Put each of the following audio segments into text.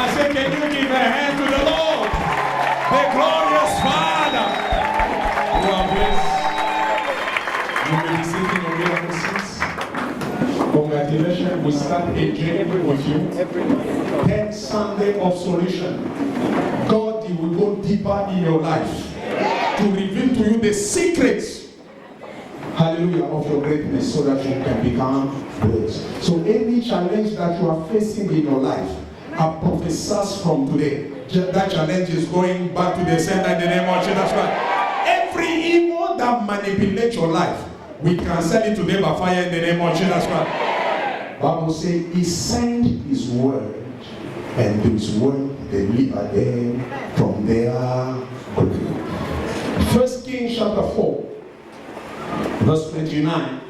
I say, can you give a hand to the Lord? The glorious Father. You are blessed. You may be sitting on your seats. Congratulations. We start a journey with you. 10th Sunday of solution. God, He will go deeper in your life to reveal to you the secrets, hallelujah, of your greatness so that you can become great. So any challenge that you are facing in your life, I prophesy from today, that challenge is going back to the center in the name of Jesus Christ. Every evil that manipulates your life, we cancel it today by fire in the name of Jesus Christ. Bible says He sent His word, and His word delivered them from their grave. 1 Kings chapter 4, verse 29.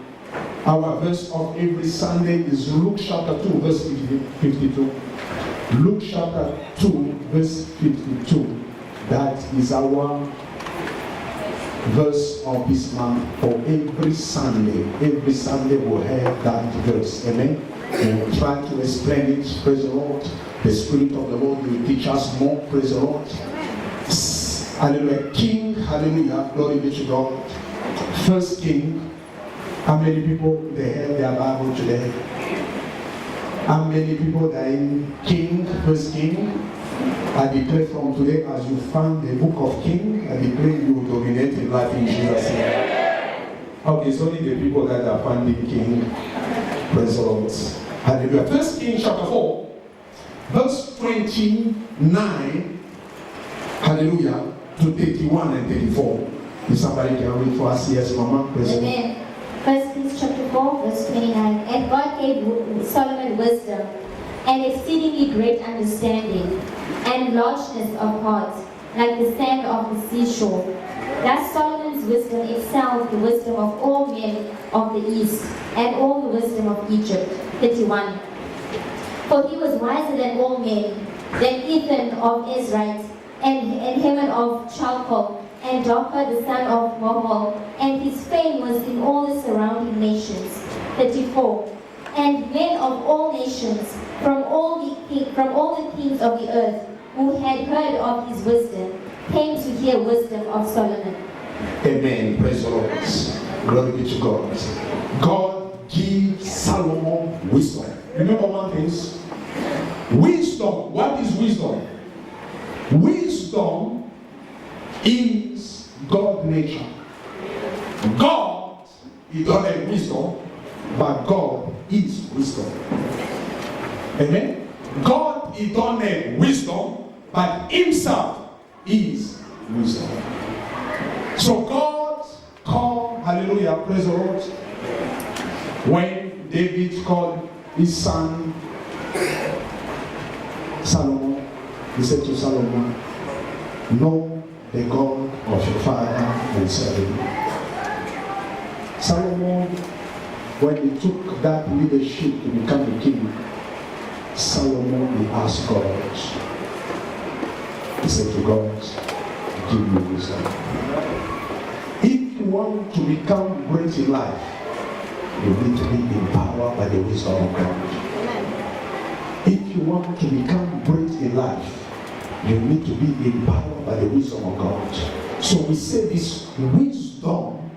Our verse of every Sunday is Luke chapter 2, verse 52. Luke chapter 2, verse 52. That is our verse of this month for every Sunday. Every Sunday we'll have that verse. Amen. And we'll try to explain it. Praise the Lord. The Spirit of the Lord will teach us more. Praise the Lord. Hallelujah. King, hallelujah. Glory be to God. First King. How many people they have their Bible today? How many people that are in King, First King? I declare from today, as you find the book of King, I declare you will dominate in life in Jesus' name. Okay, it's only the people that are finding King. Praise the Lord. Hallelujah. First King chapter 4, verse 29. Hallelujah. To 31 and 34. If somebody can read for us, yes, Mama. Amen. First Kings chapter 4, verse 29. And God gave Solomon wisdom and exceedingly great understanding and largeness of heart, like the sand of the seashore. Thus Solomon's wisdom excelled the wisdom of all men of the east and all the wisdom of Egypt. 31. For he was wiser than all men, than Ethan of Ezrite, and Heman of Chalcol, and Dophar the son of Mahol, and his fame was in all the surrounding nations. 34. And men of all nations, from all the kings of the earth, who had heard of his wisdom, came to hear wisdom of Solomon. Amen. Praise the Lord. Glory be to God. God gives Solomon wisdom. Remember one thing. Wisdom. What is wisdom? Wisdom is God's nature. God, He don't have wisdom, but God is wisdom. Amen? God, He don't have wisdom, but Himself is wisdom. So God called, hallelujah, praise the Lord, when David called his son Solomon, he said to Solomon, know the God of your father and serve him. Solomon, when he took that leadership to become a king, Solomon, he asked God. He said to God, give me wisdom. If you want to become great in life, you need to be empowered by the wisdom of God. If you want to become great in life, you need to be empowered by the wisdom of God. So we say this wisdom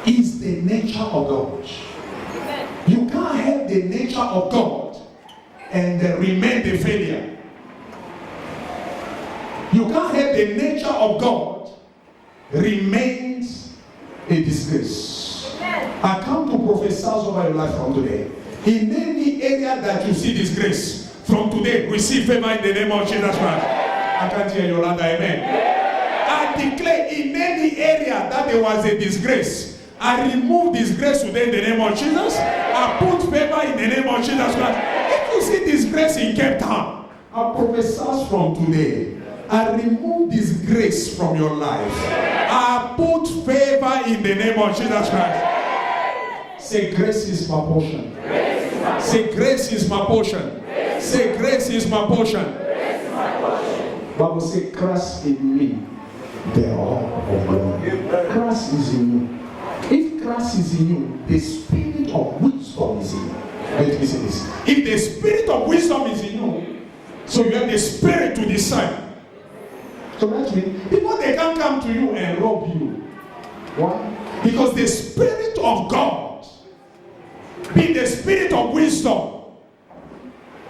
is the nature of God. You can't have the nature of God and remain the failure. You can't have the nature of God remains a disgrace. I come to prophesy over your life from today. In any area that you see disgrace, from today, receive favor in the name of Jesus Christ. I can't hear you louder, amen. I declare in any area that there was a disgrace, I remove disgrace today in the name of Jesus. I put favor in the name of Jesus Christ. If you see disgrace in Cape Town, I prophesy from today, I remove disgrace from your life. I put favor in the name of Jesus Christ. Say, grace is my portion. Say, grace is my portion. Say, grace is my portion. Bible says, Christ in me, the hope of glory. Christ is in you. If Christ is in you, the spirit of wisdom is in you. Let me say this. If the spirit of wisdom is in you, So you have the spirit to discern. So that means people, they can't come to you and rob you. Why? Because the Spirit of God, being the Spirit of wisdom,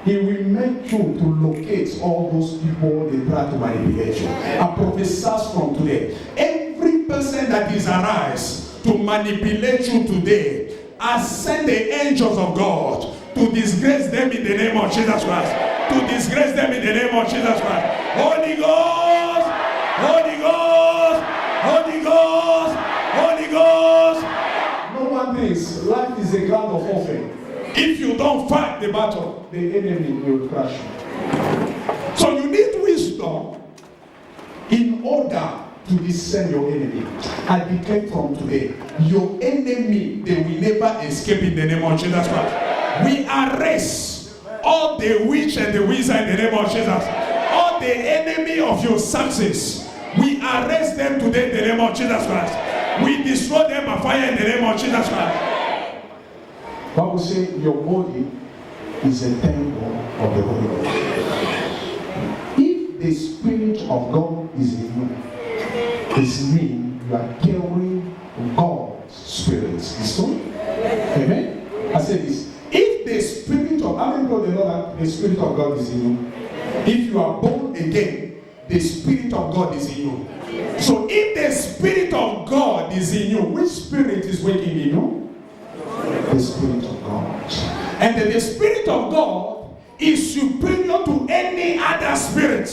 He will make you to locate all those people they try to manipulate you. I prophesy from today, every person that is arise to manipulate you today, I send the angels of God to disgrace them in the name of Jesus Christ. To disgrace them in the name of Jesus Christ. Holy Ghost! Holy Ghost! Holy Ghost! Holy Ghost! No one thinks life is a ground of offering. If you don't fight the battle, the enemy will crush you. So you need wisdom in order to discern your enemy. I declare from today, your enemy, they will never escape in the name of Jesus Christ. We arrest all the witch and the wizard in the name of Jesus. All the enemy of your success, we arrest them today in the name of Jesus Christ. We destroy them by fire in the name of Jesus Christ. Bible says your body is a temple of the Holy Ghost. If the Spirit of God is in you, it means you are carrying God's Spirit. Is so? Amen? I said this. If the Spirit of, how many people know that the Spirit of God is in you? If you are born again, the Spirit of God is in you. So if the Spirit of God is in you, which Spirit is working in you? The Spirit of God. And the Spirit of God is superior to any other spirit.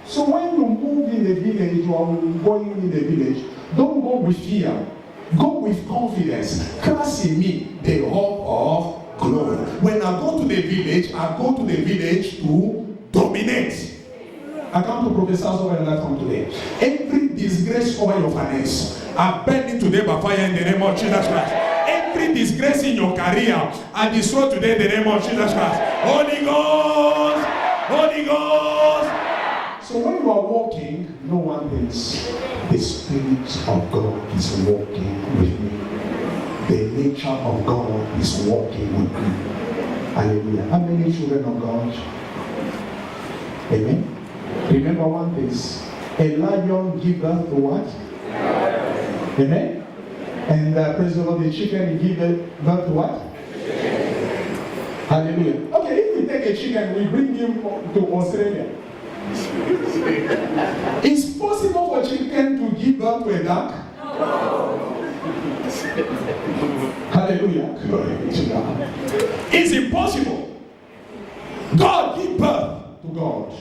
So when you move in the village or going in the village, don't go with fear. Go with confidence. Christ in me, the hope of glory. When I go to the village, I go to the village to dominate. I come to prophesy over your life from today. Every disgrace over your finance, I burn it today by fire in the name of Jesus Christ. Every disgrace in your career, I destroy today in the name of Jesus Christ. Holy Ghost! Holy Ghost! So when you are walking, no one thinks the Spirit of God is walking with me. The nature of God is walking with me. Hallelujah. How many children of God? Amen. Remember one thing. A lion gives birth to what? Amen. And praise the Lord, the chicken give birth to what? Hallelujah. Okay, if we take a chicken, we bring him to Australia. It's possible for chicken to give birth to a duck? Hallelujah. Glory be to God. It's impossible. God give birth to God.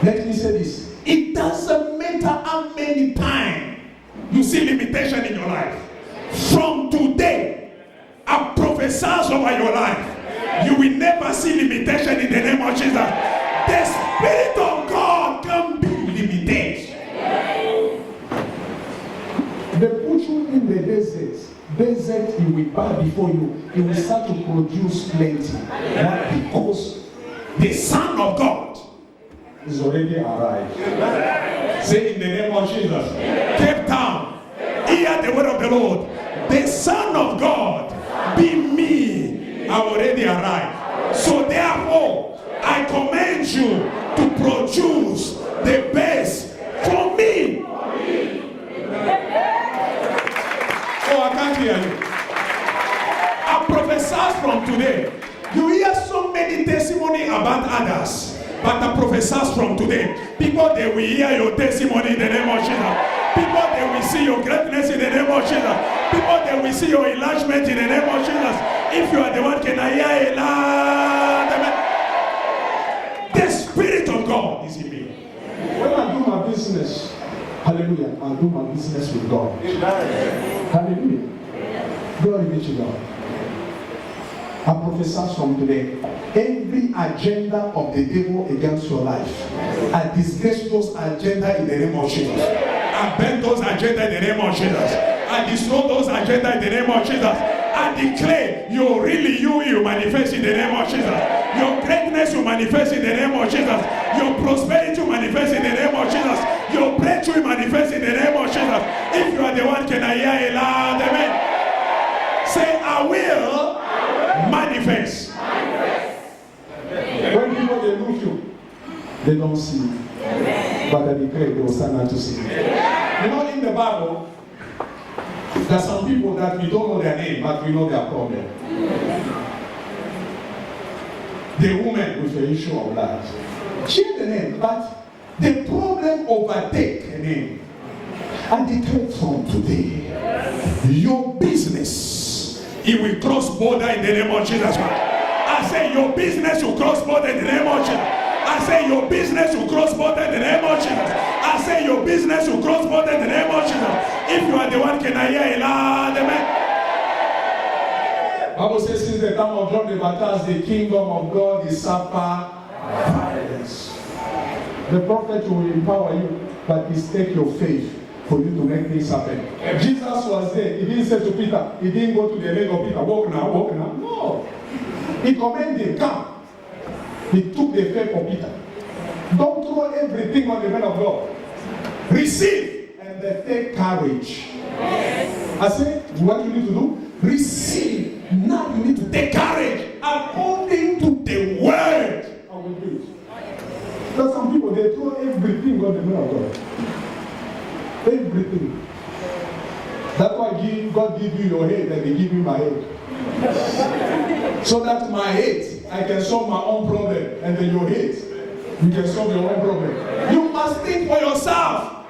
Let me say this. It doesn't matter how many times you see limitation in your life. From today, I prophesy over your life. You will never see limitation in the name of Jesus. The Spirit of God can be limited. They put you in the desert. Desert, it will bow before you. It will start to produce plenty. Why? Because the Son of God is already arrived. Say in the name of Jesus. Cape Town, hear the word of the Lord. The Son of God, be me, I already arrived. So therefore, I command you to produce the best for me. Oh, I can't hear you. I prophesy from today. You hear so many testimony about others. But I prophesy from today, people, they will hear your testimony in the name of Jesus. People, they will see your greatness in the name of Jesus. People, they will see your enlargement in the name of Jesus. If you are the one, can I hear a loud amen? The Spirit of God is in me. When I do my business, hallelujah, I do my business with God. Hallelujah. Glory be to God. I prophesy from today. Every agenda of the devil against your life, I disgrace those agenda in the name of Jesus. I bend those agenda in the name of Jesus. I destroy those agenda in the name of Jesus. I declare you really you manifest in the name of Jesus. Your greatness will manifest in the name of Jesus. Your prosperity will manifest in the name of Jesus. Your breakthrough will manifest in the name of Jesus. If you are the one, can I hear a loud amen? Say, I will manifest. When They don't see. But I declare they will stand out to see. You know, in the Bible, there are some people that we don't know their name, but we know their problem. The woman with the issue of blood. She had the name, but the problem overtake her name. And declare from today, your business, it will cross border in the name of Jesus Christ. I say your business will cross border in the name of Jesus. I say your business will cross border in the name of Jesus. I say your business will cross border in the name of Jesus. If you are the one, can I hear a loud amen? Bible says since the time of John the Baptist, the kingdom of God is suffer violence. The prophet will empower you, but it's take your faith for you to make things happen. Jesus was there. He didn't say to Peter, he didn't go to the leg of Peter, walk now, walk now. No. He commanded him, come. He took the faith of Peter. Don't throw everything on the man of God. Receive and then take courage. I say, what you need to do? Receive. Now you need to take courage according to the word. I will do it. There's some people, they throw everything on the man of God. Everything. That's why God give you your head and He give you my head. So that my head, I can solve my own problem, and then your head, you can solve your own problem. You must think for yourself.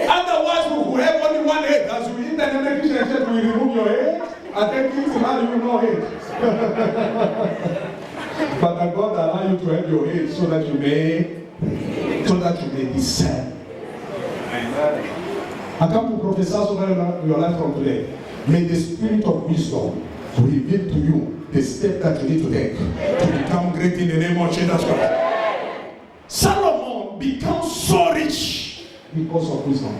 Otherwise, we will have only one head. As we eat and make it, we remove your head, and then things about you no head. But that God allow you to have your head so that you may discern. I come to prophesy over your life from today. May the spirit of wisdom reveal to you the step that you need to take to become great in the name of Jesus Christ. Solomon becomes so rich because of wisdom.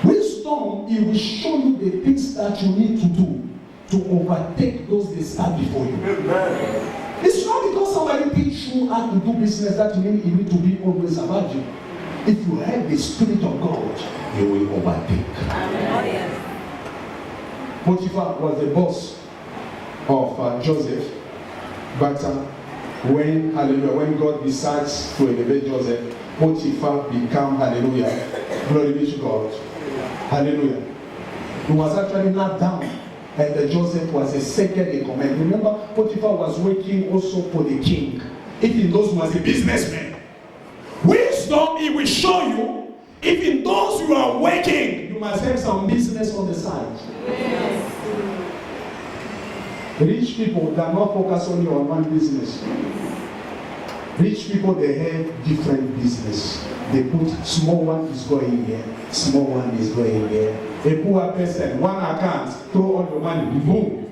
Wisdom, it will show you the things that you need to do to overtake those that stand before you. It's not because somebody teach you how to do business that you need to be always about you. If you have the Spirit of God, you will overtake. Potiphar was the boss of Joseph, but when God decides to elevate Joseph, Potiphar become, hallelujah, glory be to God, hallelujah. He was actually knocked down, and Joseph was a second in command. Remember, Potiphar was working also for the king. If in those was a businessman. Wisdom, it will show you, if in those you are working, you must have some business on the side. Yes. Rich people, they are not focused only on one business. Rich people, they have different business. They put small one is going here, small one is going here. A poor person, one account, throw all your money, boom.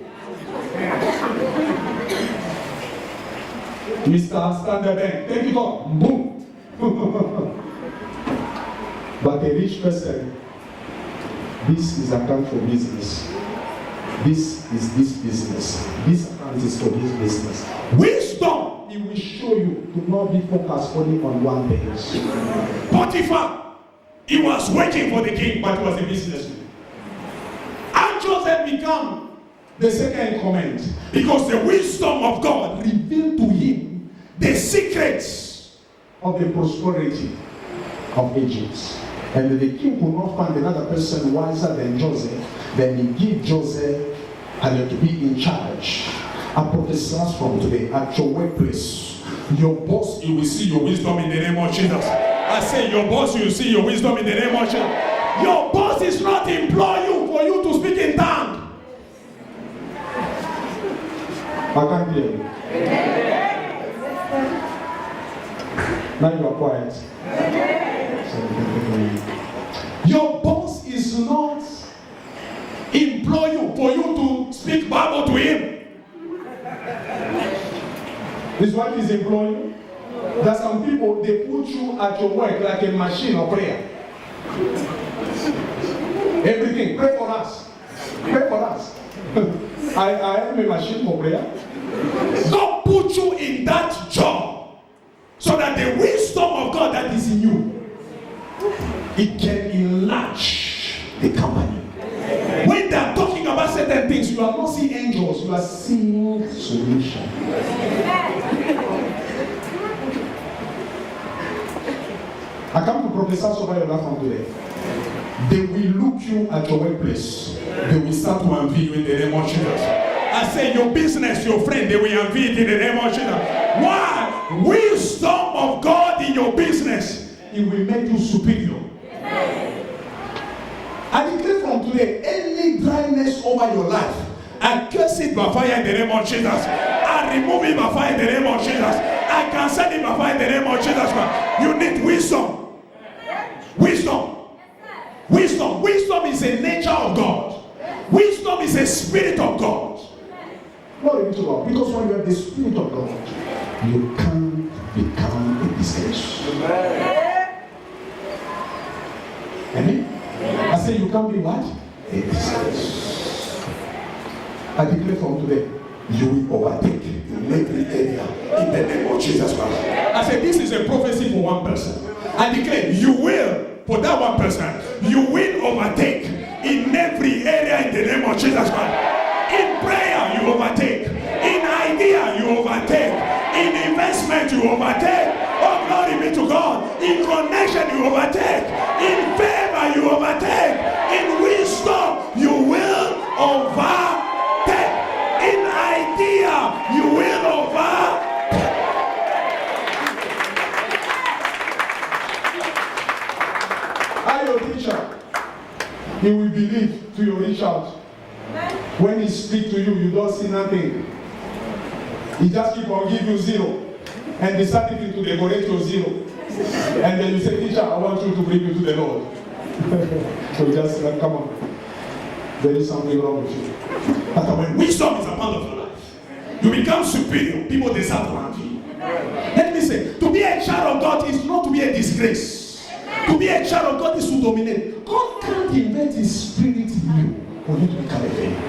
Mr. Standard Bank, take it off, boom. But a rich person, this is account for business. This is this business. This account is for this business. Wisdom, it will show you to not be focused only on one page. Potiphar, he was working for the king, but he was a businessman. And Joseph became the second in command because the wisdom of God revealed to him the secrets of the prosperity of Egypt. And the king could not find another person wiser than Joseph. Then he gave Joseph to be in charge. I prophesy from today at your workplace. Your boss, he will see your wisdom in the name of Jesus. I say your boss, you will see your wisdom in the name of Jesus. Your boss is not employ you for you to speak in tongue. I can't hear you. Now you are quiet. Your boss is not employ you for you to speak Bible to him. This is what he's employing. There are some people, they put you at your work like a machine of prayer. Everything, pray for us. Pray for us. I am a machine for prayer. God put you in that job so that the wisdom of God that is in you, it can enlarge the company. When they are talking about certain things, you are not seeing angels, you are seeing solution. prophesy over your life from today. They will look you at your workplace. They will start to envy you in the name of Jesus. I say your business, your friend, they will envy it in the name of Jesus. Why? Wisdom of God in your business, it will make you superior. I declare from today, any dryness over your life, I curse it by fire in the name of Jesus. I remove it by fire in the name of Jesus. I cancel it by fire in the name of Jesus. You need wisdom. Wisdom. Wisdom. Wisdom is a nature of God. Wisdom is a spirit of God. Glory be to God. Because when you have the spirit of God, you can become a disgrace. Amen. I say you can be what? A disgrace. I declare from today, you will overtake in every area in the name of Jesus Christ. I say this is a prophecy for one person. I declare you will, for that one person, you will overtake in every area in the name of Jesus Christ. In prayer, you overtake. In idea, you overtake. In investment, you overtake. Oh, glory be to God. In connection, you overtake. In favor, you overtake. In wisdom, you will overtake. In idea, you will overtake. I your teacher, he will believe to your reach out. When he speaks to you, you don't see nothing. He just keep on giving you zero. And the certificate to decorate your zero. And then you say, teacher, I want you to bring you to the Lord. So just come on. There is something wrong with you. But when wisdom is a part of your life, you become superior. People desire around you. Let me say, to be a child of God is not to be a disgrace. To be a child of God is to dominate. God can't invent his spirit in you for you to become a failure.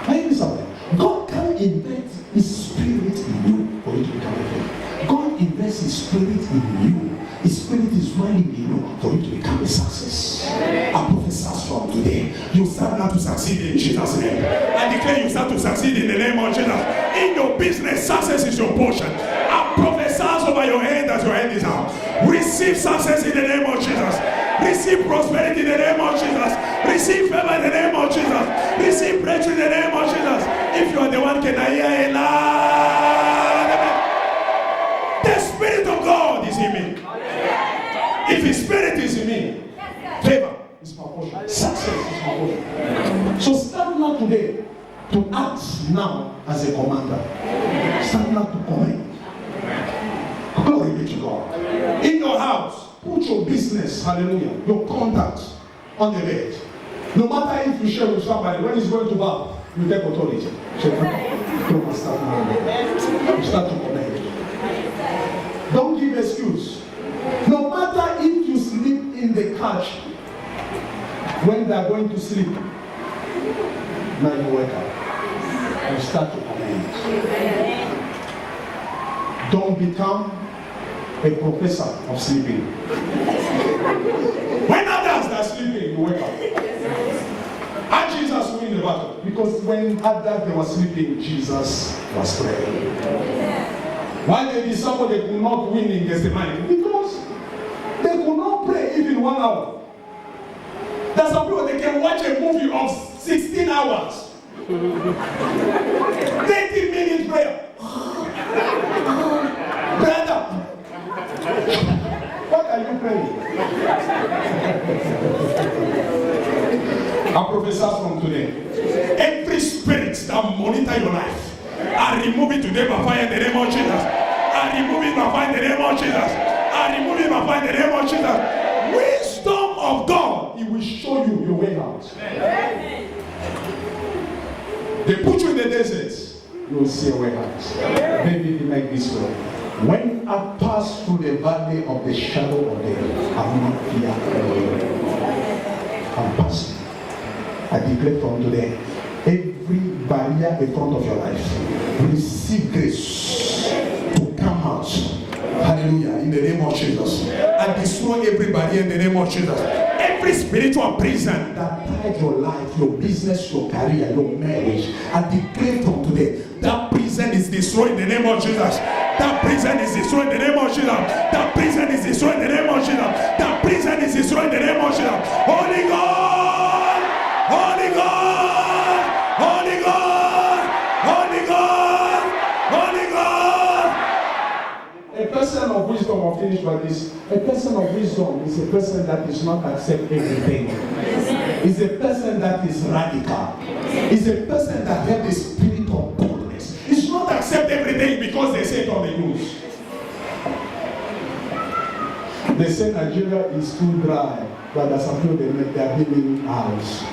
Hear me something. God can't invent his spirit in you for you to become a failure. God invests his spirit in you. His spirit is dwelling in you for you to become a success. I prophesy from today, you start now to succeed in Jesus' name. I declare you start to succeed in the name of Jesus. In your business, success is your portion. I prophesy over your head as your head is out. Receive success in the name of Jesus. Receive prosperity in the name of Jesus. Receive favor in the name of Jesus. Receive breakthrough in the name of Jesus. If you are the one, can I hear a loud amen? The Spirit of God is in me. If his spirit is in me, favor is my portion. Success is my portion. So start now today to act now as a commander. Start now to command. Glory be to God. In your house, put your business, hallelujah, your contact on the bed. No matter if you share with somebody, when he's going to bath, you take authority. So don't start now. You start to command. Don't give excuse. No matter if you sleep in the couch when they are going to sleep, now you wake up. You start to command. Don't become a professor of sleeping. When others are sleeping, you wake up. And Jesus win the battle. Because when others were sleeping, Jesus was praying. Why there is somebody could not win in Gethsemane? Because they could not pray even 1 hour. There's some people they can watch a movie of 16 hours. 30 minutes prayer. Brother, what are you praying? I prophesy from today. Every spirit that monitor your life, I remove it today by fire in the name of Jesus. I remove it by fire in the name of Jesus. I remove it by fire in the name of Jesus. Wisdom of God, it will show you your way out. They put you in the desert, you will see a way out. Maybe you make this way. When I pass through the valley of the shadow of death, I will not fear. I'm passing. I declare from today, every barrier in front of your life, receive grace to come out. Hallelujah. In the name of Jesus. I destroy every barrier in the name of Jesus. Every spiritual prison that tied your life, your business, your career, your marriage, I declare from today, that prison is destroyed in the name of Jesus. That prison is destroyed in the name of Jesus. That prison is destroyed in the name of Jesus. That prison is destroyed in the name of Jesus. Holy God! Holy God! Holy God! Holy God! Holy God! A person of wisdom, I'll finish by this. A person of wisdom is a person that is not accept everything. Is a person that is radical. Is a person that has the spirit of boldness. It's not accept everything because they say it on the news. They say Nigeria is too dry, but there's some people they are building house.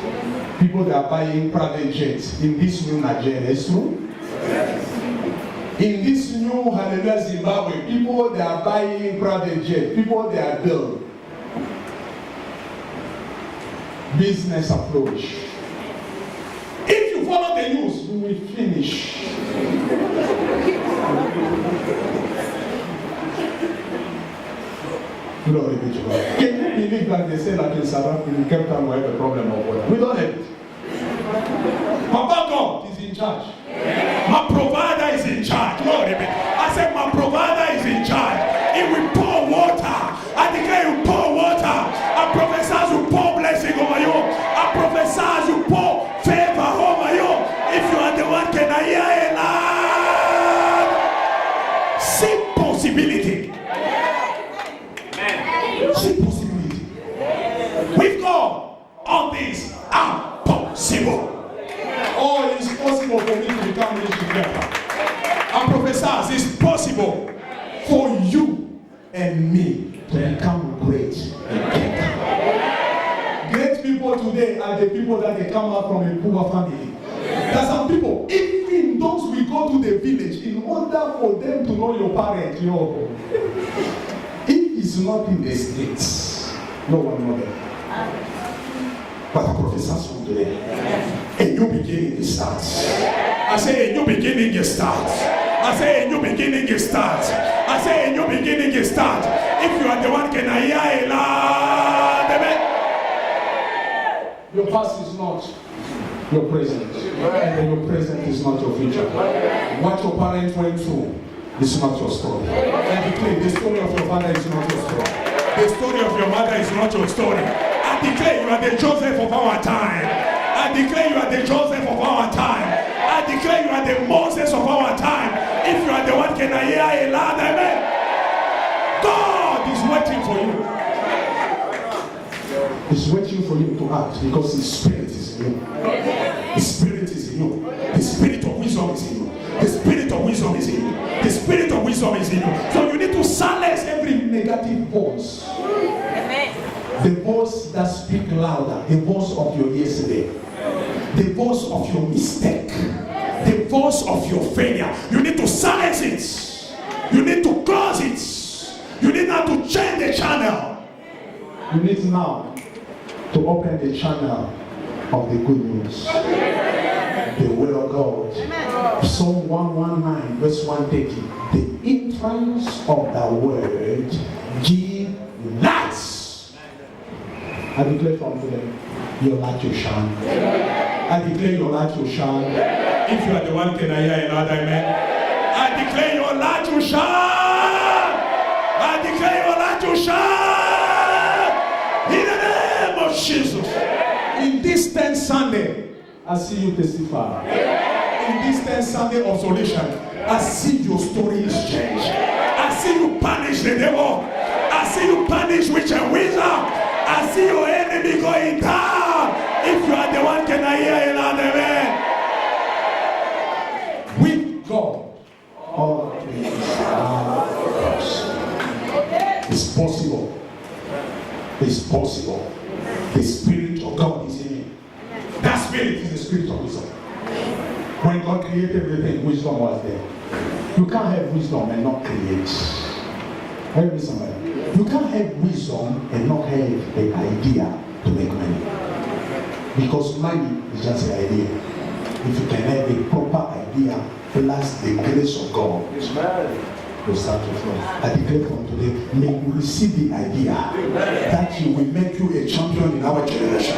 People that are buying private jets in this new Nigeria. It's true. In this new Hallelujah Zimbabwe, people they are buying private jets. People they are building. Business approach. If you follow the news, you will finish. Glory be to God. Can you believe that they say that in South Africa, in Cape Town, we have a problem of water? We don't have it. Papa God is in charge. My provider is in charge. Glory be. I said, my provider is in charge. He will pour water. I declare you pour water. I prophesy you pour blessing over you. I prophesy you pour favor over you. If you are the one, can I hear a loud? See possibility. See possibility. With God, all things are possible. Oh, it is possible for me to become rich together. I prophesy it's possible for you and me to become great. Great people today are the people that they come out from a poor family. There are some people, even those we go to the village, in order for them to know your parents, if it's not in the streets, no one knows them. But I prophesy from today, a new beginning starts. I say a new beginning starts. I say a new beginning starts. I say a new beginning starts. If you are the one, can I hear a loud amen? Your past is not your present, and your present is not your future. What your parents went through is not your story. I declare the story of your father is not your story. The story of your mother is not your story. I declare you are the Joseph of our time. I declare you are the Joseph of our time. I declare you are the Moses of our time. If you are the one, can I hear a loud amen? God is waiting for you. He's waiting for you to act because His Spirit is in you. His Spirit is in you. The Spirit of wisdom is in you. The Spirit of wisdom is in you. The Spirit of wisdom is in you. So you need to silence every negative voice. The voice that speaks louder. The voice of your yesterday. The voice of your mistake. The voice of your failure. You need to silence it. You need to close it. You need now to change the channel. You need now to open the channel of the good news. The word of God. Psalm 119 verse 130. The entrance of the word give light. I declare from today, your light will shine. I declare your light will shine. If you are the one, can I hear another amen? I declare your light will shine. I declare your light will shine. In the name of Jesus. In this 10th Sunday, I see you testify. In this 10th Sunday of solution, I see your story is changed. I see you punish the devil. I see you punish witch and wizard. I see your enemy going down. If you are the one, can I hear a loud amen? With God, all things are possible. It's possible. It's possible. The Spirit of God is in you. That Spirit is the Spirit of wisdom. When God created everything, wisdom was there. You can't have wisdom and not create. Every somebody. You can't have wisdom and not have the idea to make money. Because money is just an idea. If you can have a proper idea plus the grace of God, you'll start to flow. I declare from today, may you receive the idea that He will make you a champion in our generation.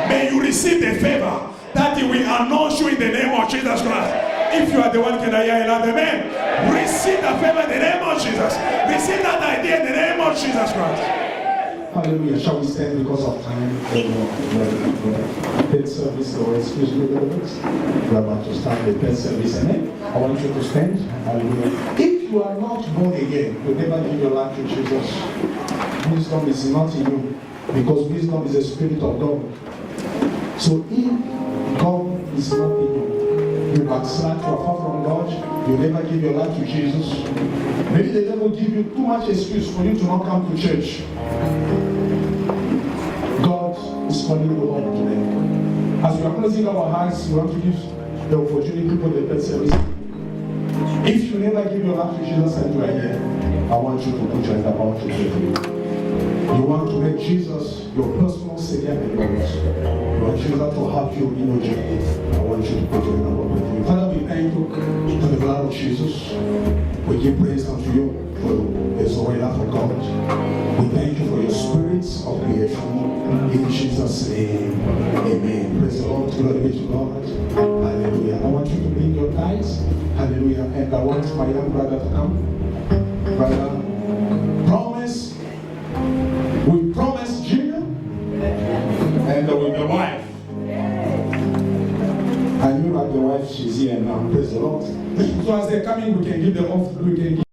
May you receive the favor that He will announce you in the name of Jesus Christ. If you are the one, can I hear another amen? Receive that favor in the name of Jesus. Receive that idea in the name of Jesus Christ. Hallelujah. Shall we stand because of time? Third service, or excuse me, we're about to start the third service. Amen. I want you to stand. Hallelujah. If you are not born again, you never give your life to Jesus. Wisdom is not in you, because wisdom is the Spirit of God. So if God is not in you, you backslide, you are far from God, you never give your life to Jesus. Maybe the devil give you too much excuse for you to not come to church. God is calling you home today. As we are closing our eyes, we want to give the opportunity for the third service. If you never give your life to Jesus and you are here, I want you to put your hand up. I want you to pray for you. You want to make Jesus your personal Savior and Lord. You want Jesus to help you in your journey. I want you to put your hand up. Father, we thank you for the blood of Jesus. We give praise unto you for the Zoe of God. We thank you for your spirits of creation. In Jesus' name, amen. Praise the Lord. Glory be to God. Hallelujah. I want you to bring your tithes. Hallelujah. And I want my young brother to come. Brother, promise. We promise Junior and with the wife. I knew that the wife, she's here now. Praise the Lord. So as they're coming, we can give them off. We can give